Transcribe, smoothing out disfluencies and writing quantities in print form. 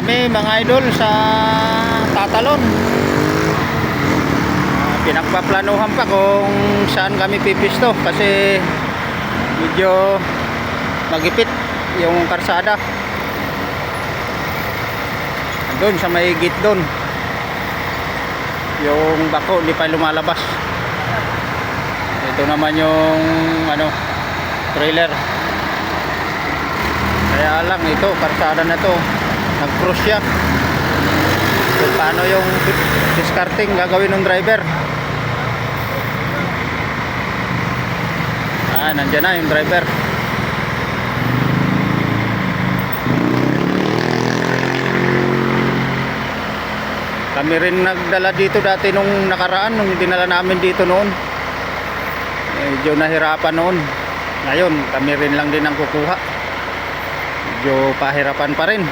kami mga idol sa Tatalon. Pinagpaplanuhan pa kung saan kami pipisto kasi medyo magipit yung karsada. Doon sa may gate doon. Yung bako hindi pa lumalabas. Ito naman yung trailer. Kaya lang ito, karsada na to. Nag-cross siya. So, paano yung discarding gagawin ng driver? Nandiyan na yung driver. Kami rin nagdala dito dati nung nakaraan, nung dinala namin dito noon. Medyo nahirapan noon. Ngayon, kami rin lang din ang kukuha. Medyo pahirapan pa rin.